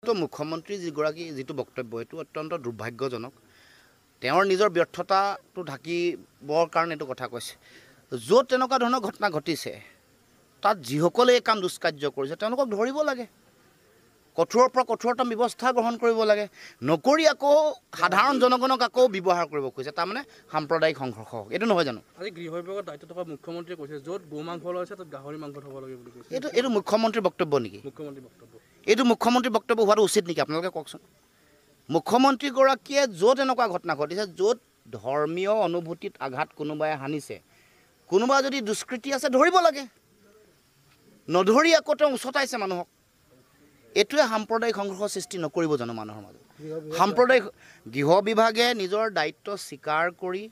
বিশিষ্ট মুখ্যমন্ত্ৰী যিটো বক্তব্য এইটো অত্যন্ত দুৰ্ভাগ্যজনক তেওঁৰ নিজৰ ব্যৰ্থতাটো ঢাকিবৰ কাৰণে এইটো কথা কৈছে য'ত তেনেকুৱা ধৰণৰ ঘটনা ঘটিছে তাত যিসকলে এই কাম দুষ্কাৰ্য কৰিছে তেওঁলোকক ধৰিব লাগে কঠোৰৰ পৰা কঠোৰতম ব্যৱস্থা গ্ৰহণ কৰিব লাগে নকৰি আকৌ সাধাৰণ জনগণক আকৌ ব্যৱহাৰ কৰিব খুজিছে তাৰমানে সাম্প্ৰদায়িক সংঘৰ্ষ এইটো নহয় জানো আজি গৃহ বিভাগৰ দায়িত্ব থকা মুখ্যমন্ত্ৰীয়ে কৈছে য'ত গো মাংস লৈছে তাত গাহৰি মাংস থ'ব লাগে বুলি কৈছে এইটো মুখ্যমন্ত্ৰীৰ বক্তব্য নেকি মুখ্যমন্ত্ৰীৰ বক্তব্য এইটো মুখ্যমন্ত্ৰীৰ বক্তব্য হোৱাটো উচিত নেকি আপোনালোকে কওকচোন মুখ্যমন্ত্ৰীগৰাকীয়ে য'ত এনেকুৱা ঘটনা ঘটিছে য'ত ধৰ্মীয় অনুভূতিত আঘাত কোনোবাই সানিছে কোনোবা যদি দুষ্কৃতি আছে ধৰিব লাগে নধৰি আকৌ তেওঁ উচতাইছে মানুহক এইটোৱে সাম্প্ৰদায়িক সংঘৰ্ষ সৃষ্টি নকৰিব জানো মানুহৰ মাজত সাম্প্ৰদায়িক গৃহ বিভাগে নিজৰ দায়িত্ব স্বীকাৰ কৰি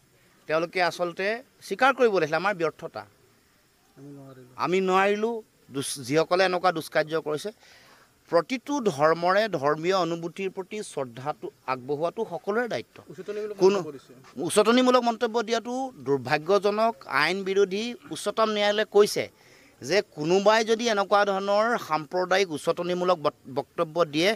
তেওঁলোকে আচলতে স্বীকাৰ কৰিব লাগিছিলে আমাৰ ব্যৰ্থতা আমি নোৱাৰিলোঁ যিসকলে এনেকুৱা দুষ্কাৰ্য কৰিছে প্ৰতিটো ধৰ্মৰে ধৰ্মীয় অনুভূতিৰ প্ৰতি শ্ৰদ্ধাটো আগবঢ়োৱাটো সকলোৰে দায়িত্ব কোনো উচতনিমূলক মন্তব্য দিয়াটো দুৰ্ভাগ্যজনক আইন বিৰোধী উচ্চতম ন্যায়ালয়ে কৈছে যে কোনোবাই যদি এনেকুৱা ধৰণৰ সাম্প্ৰদায়িক উচতনিমূলক বক্তব্য দিয়ে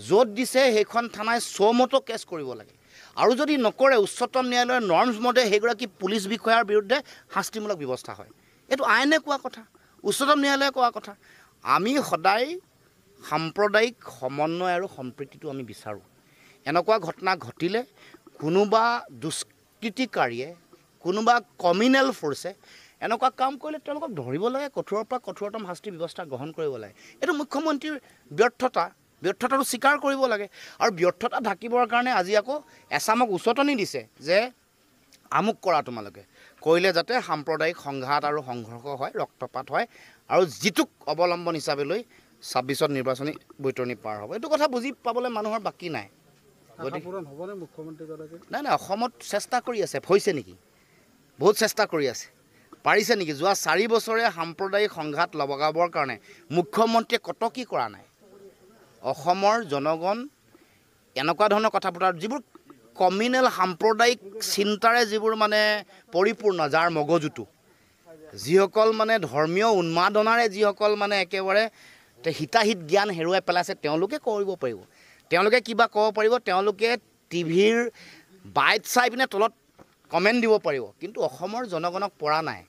য'ত দিছে সেইখন থানাই চমতো কেছ কৰিব লাগে আৰু যদি নকৰে উচ্চতম ন্যায়ালয়ৰ নৰ্মছ মতে সেইগৰাকী পুলিচ বিষয়াৰ বিৰুদ্ধে শাস্তিমূলক ব্যৱস্থা হয় এইটো আইনে কোৱা কথা উচ্চতম ন্যায়ালয়ে কোৱা কথা আমি সদায় সাম্প্ৰদায়িক সমন্বয় আৰু সম্প্ৰীতিটো আমি বিচাৰোঁ এনেকুৱা ঘটনা ঘটিলে কোনোবা দুষ্কৃতিকাৰীয়ে কোনোবা কমিউনেল ফ'ৰ্চে এনেকুৱা কাম কৰিলে তেওঁলোকক ধৰিব লাগে কঠোৰৰ পৰা কঠোৰতম শাস্তি ব্যৱস্থা গ্ৰহণ কৰিব লাগে এইটো মুখ্যমন্ত্ৰীৰ ব্যৰ্থতাটো স্বীকাৰ কৰিব লাগে আৰু ব্যৰ্থতা ঢাকিবৰ কাৰণে আজি আকৌ এছামক উচতনি দিছে যে আমুক কৰা তোমালোকে কৰিলে যাতে সাম্প্ৰদায়িক সংঘাত আৰু সংঘৰ্ষ হয় ৰক্তপাত হয় আৰু যিটোক অৱলম্বন হিচাপে লৈ ২৬ত নিৰ্বাচনী বৈতৰণি পাৰ হ'ব এইটো কথা বুজি পাবলৈ মানুহৰ বাকী নাই নাই অসমত চেষ্টা কৰি আছে হৈছে নেকি বহুত চেষ্টা কৰি আছে পাৰিছে নেকি যোৱা ৪ বছৰে সাম্প্ৰদায়িক সংঘাত লগাবৰ কাৰণে মুখ্যমন্ত্ৰীয়ে কটকি কৰা নাই অসমৰ জনগণ এনেকুৱা ধৰণৰ কথা পতাৰ যিবোৰ কমিউনেল সাম্প্ৰদায়িক চিন্তাৰে যিবোৰ মানে পৰিপূৰ্ণ যাৰ মগজুটো যিসকল মানে ধৰ্মীয় উন্মাদনাৰে যিসকল মানে একেবাৰে হিতাহিত জ্ঞান হেৰুৱাই পেলাইছে তেওঁলোকে কৰিব পাৰিব তেওঁলোকে কিবা ক'ব পাৰিব তেওঁলোকে টিভিৰ বাইট চাই পিনে তলত কমেণ্ট দিব পাৰিব কিন্তু অসমৰ জনগণক পৰা নাই